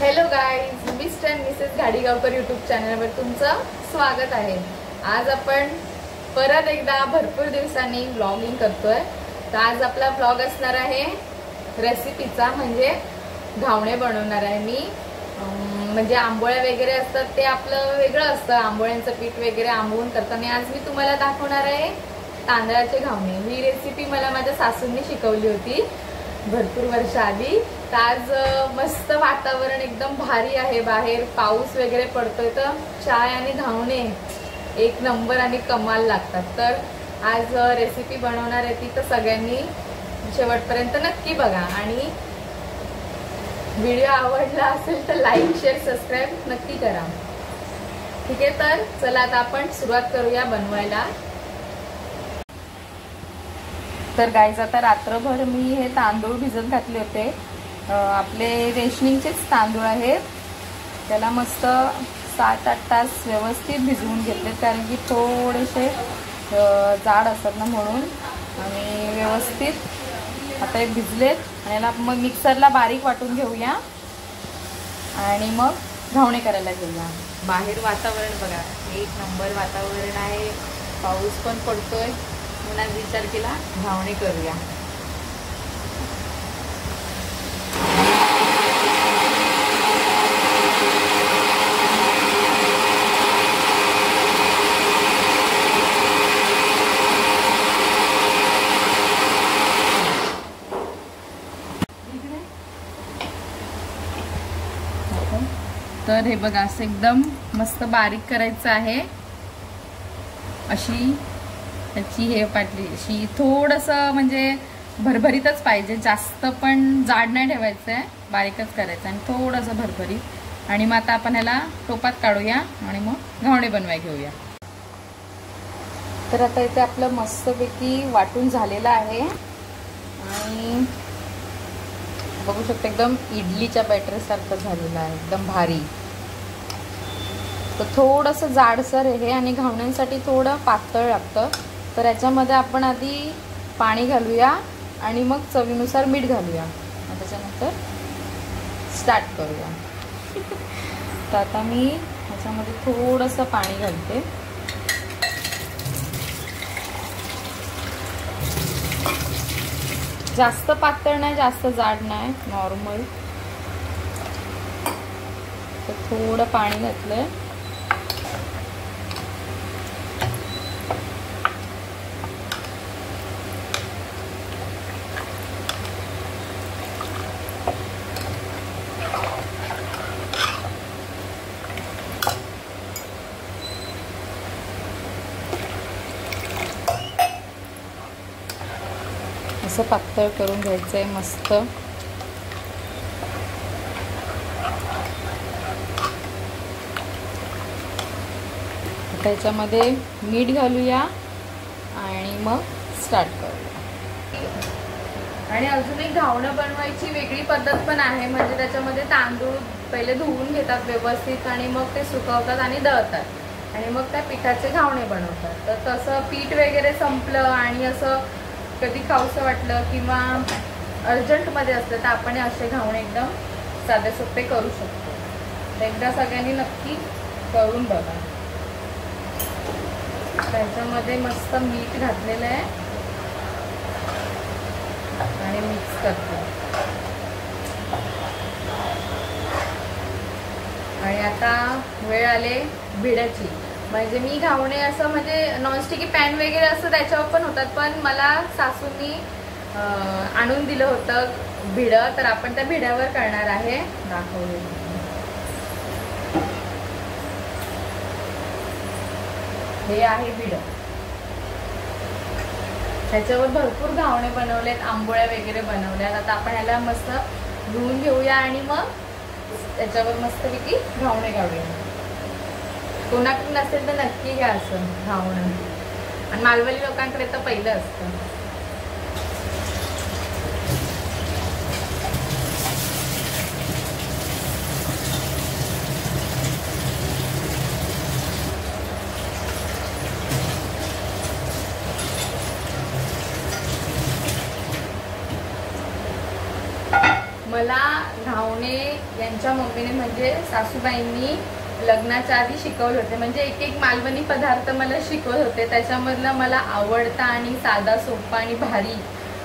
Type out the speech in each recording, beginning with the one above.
Hello guys, mister and Mrs Gadigaonkar YouTube चॅनलवर तुमचं स्वागत आहे। आज आपण परत एकदा भरपूर दिवसांनी व्लॉगिंग करतोय। तर आज आपला व्लॉग असणार आहे रेसिपीचा, म्हणजे घावणे बनवणार आहे मी। म्हणजे आंबोळ्या वगैरे असतात ते आपलं वेगळं असतं, आंबोळ्यांचं पीठ वगैरे आंबवून करताना आज मी तुम्हाला दाखवणार आहे तांदळाचे घावणे। ही रेसिपी मला माझ्या सासूंनी शिकवली होती भरपूर वर्ष आधी। तर आज मस्त वातावरण एकदम भारी आहे, बाहेर पाऊस वगैरे पडतोय, तर चाय आणि घावणे एक नंबर आणि कमाल लागतात। तर आज रेसिपी बनवणार आहे ती, तर सगळ्यांनी शेवटपर्यंत नक्की बघा आणि व्हिडिओ आवडला असेल तर लाईक शेअर सबस्क्राईब नक्की करा। ठीक आहे, तर चला आता आपण सुरुवात करूया बनवायला। तर गाईज, आता रात्रभर मी हे तांदूळ भिजत घातले होते। आपले रेशनिंगचेच तांदूळ आहेत, त्याला मस्त 7-8 तास व्यवस्थित भिजवून घेतले, कारण की थोडेसे जाड असतात ना म्हणून। आणि व्यवस्थित आता हे भिजलेत आणि याला मग मिक्सरला बारीक वाटून घेऊया आणि मग घावणे करायला घेऊया। बाहेर वातावरण बघा, एक नंबर वातावरण आहे, पाऊस पण पडतोय, म्हणून आज विचार केला घावणे करूया। तर हे बघा, असं एकदम मस्त बारीक करायचं आहे। अशी त्याची हे पाटली अशी थोडंसं म्हणजे भरभरीतच पाहिजे, जास्त पण जाड नाही ठेवायचं आहे, बारीकच करायचं आणि थोडंसं भरभरीत। आणि मग आता आपण ह्याला टोपात काढूया आणि मग घावणे बनवाय घेऊया। तर आता इथे आपलं मस्तपैकी वाटून झालेलं आहे आणि बघू शकता एकदम इडलीच्या बॅटर सारखं झालेलं आहे, एकदम भारी। तर थोडंसं जाडसर आहे आणि घावण्यांसाठी थोडं पातळ लागतं। तर याच्यामध्ये आपण आधी पाणी घालूया आणि मग चवीनुसार मीठ घालूया, त्याच्यानंतर स्टार्ट करूया। तर आता मी ह्याच्यामध्ये थोडंसं पाणी घालते। जास्त पातळ नाही, जास्त जाड नाही, नॉर्मल। तर थोडं पाणी घातलंय। असं पातळ करून घ्यायचंय मस्त। त्याच्यामध्ये मीठ घालूया आणि मग स्टार्ट करूया। आणि अजून एक घावणं बनवायची वेगळी पद्धत पण आहे, म्हणजे त्याच्यामध्ये तांदूळ पहिले धुवून घेतात व्यवस्थित आणि मग ते सुकवतात आणि दळतात आणि मग त्या पिठाचे घावणे बनवतात। तर तसं पीठ वगैरे संपलं आणि असं कधी खाऊसं वाटलं किंवा अर्जंटमध्ये असलं तर आपण असे घावणे एकदम साधे सोपे करू शकतो। तर एकदा सगळ्यांनी नक्की करून बघा। त्याच्यामध्ये मस्त मीठ घातलेलं आहे आणि मिक्स करतो। आणि आता वेळ आले भिड्याची। म्हणजे मी घावणे असं म्हणजे नॉनस्टिकी पॅन वगैरे असं त्याच्यावर पण होतात, पण मला सासूंनी आणून दिलं होतं भिडं, तर आपण त्या भिड्यावर करणार आहे, दाखवले। हे आहे भिडं, त्याच्यावर भरपूर घावणे बनवलेत, आंबोळ्या वगैरे बनवल्यात। आता आपण ह्याला मस्त धुवून घेऊया आणि मग त्याच्यावर मस्तपैकी घावणे काढूया। कोणाकडे नसेल तर नक्की घ्या असं घावणं, आणि मालवणी लोकांकडे तर पहिलं असतं। मला घावणे यांच्या मम्मीने म्हणजे सासूबाईंनी लग्नाच्या आधी शिकवले होते. म्हणजे एक एक मालवणी पदार्थ मला शिकवत होते. त्याच्यामधला मला आवडता आणि साधा सोपा आणि भारी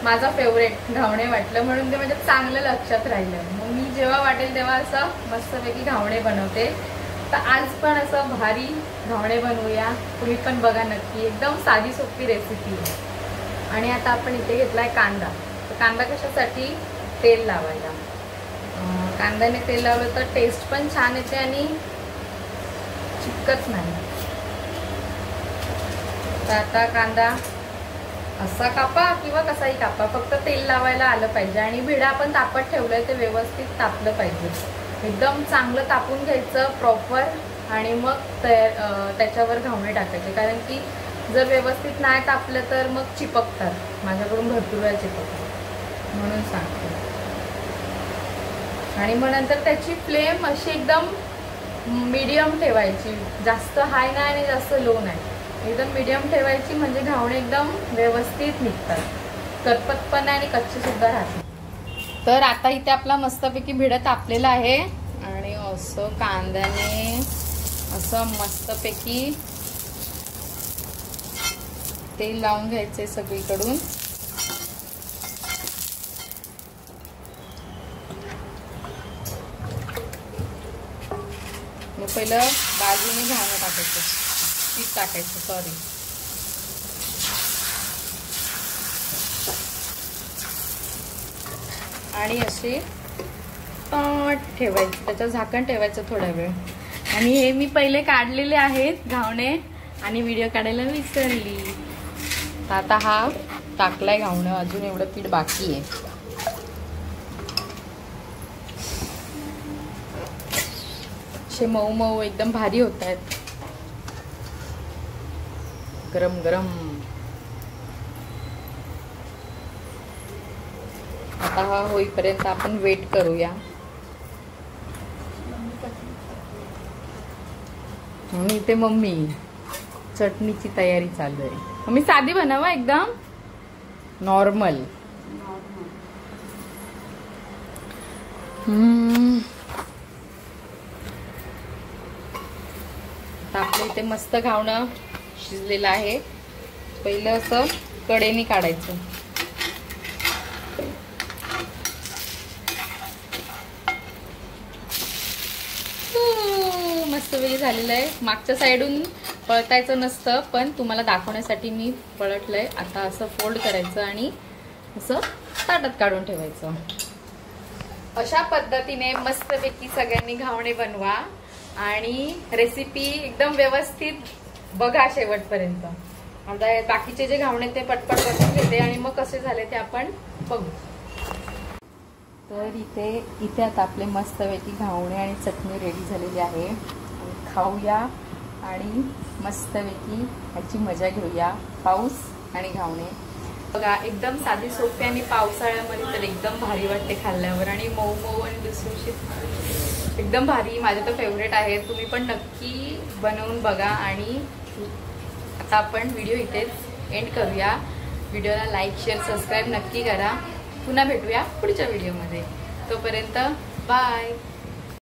माझा फेवरेट घावणे वाटलं, म्हणून ते म्हणजे चांगलं लक्षात राहिलं. मग मी जेव्हा वाटेल तेव्हा असं मस्तपैकी घावणे बनवते. तर आज पण असं भारी घावणे बनवूया. तुम्ही पण बघा नक्की, एकदम साधी सोपी रेसिपी. आणि आता आपण इथे घेतलाय कांदा. तर कांदा कशासाठी? तेल लावायला. कांद्याने तेल लावलं तर टेस्ट पण छान येते आणि चिपकत नाही. तर आता कांदा असा कापा किंवा कसाही कापा, फक्त तेल लावायला आलं पाहिजे. आणि भिडा आपण तापत ठेवलंय ते व्यवस्थित तापलं पाहिजे. एकदम चांगलं तापून घ्यायचं प्रॉपर आणि मग त्याच्यावर घावणे टाकायचे. कारण की जर व्यवस्थित नाही तापलं तर मग चिपकतात. माझ्याकडून भरपूर वेळा चिपकतात म्हणून सांगते. आणि मग नंतर त्याची फ्लेम अशी एकदम मीडियम ठेवायची. जास्त हाय नाही आणि जास्त लो नाही, एकदम मीडियम ठेवायची. म्हणजे घावणे एकदम व्यवस्थित निघतात, करपत पण आणि कच्चे सुद्धा राहतात. तर आता इथे आपला मस्तपैकी भिडा तापलेला आहे आणि असं कांद्याने असं मस्तपैकी तेल लावून घ्यायचे सगळीकडून. मग पहिलं बाजूने घावणं टाकायचं, पीठ टाकायचं, सॉरी. आणि असे ठेवायचे, त्याचं झाकण ठेवायचं थोडा वेळ. आणि हे मी पहिले काढलेले आहेत घावणे आणि व्हिडिओ काढायला विसरली. तर आता हा टाकलाय घावणं, अजून एवढं पीठ बाकी आहे. असे मऊ मऊ एकदम भारी होत आहेत, गरम गरम. आता हा होईपर्यंत आपण वेट करूया. म्हणून इथे मम्मी चटणीची तयारी चालू आहे. मम्मी साधी बनवा, एकदम नॉर्मल. आपलं इथे मस्त घावणं शिजलेलं आहे. पहिलं असं कडेने काढायचं. मस्त वेळी झालेलं आहे. मागच्या साईडून पळतायचं नसतं, पण तुम्हाला दाखवण्यासाठी मी पळटलंय. आता असं फोल्ड करायचं आणि असं ताटात काढून ठेवायचं. अशा पद्धतीने मस्तपैकी सगळ्यांनी घावणे बनवा आणि रेसिपी एकदम व्यवस्थित बघा शेवटपर्यंत. आता बाकीचे जे घावणे ते पटपट बनवून घेते आणि मग कसे झाले ते आपण बघू. तर इथे आता आपले मस्तपैकी घावणे आणि चटणी रेडी झालेली आहे. खाऊया आणि मस्तपैकी ह्याची मजा घेऊया. पाऊस आणि घावणे बघा, एकदम साधी सोपी आणि पावसाळ्यामध्ये तर एकदम भारी वाटते खाल्ल्यावर. आणि मऊ मऊ आणि लुसलुशीत एकदम भारी. माझे तर फेवरेट आहे. तुम्ही पण नक्की बनवून बघा. आणि आता आपण व्हिडिओ इथेच एंड करूया. व्हिडिओला लाईक शेअर सबस्क्राईब नक्की करा. पुन्हा भेटूया पुढच्या व्हिडिओमध्ये. तोपर्यंत बाय.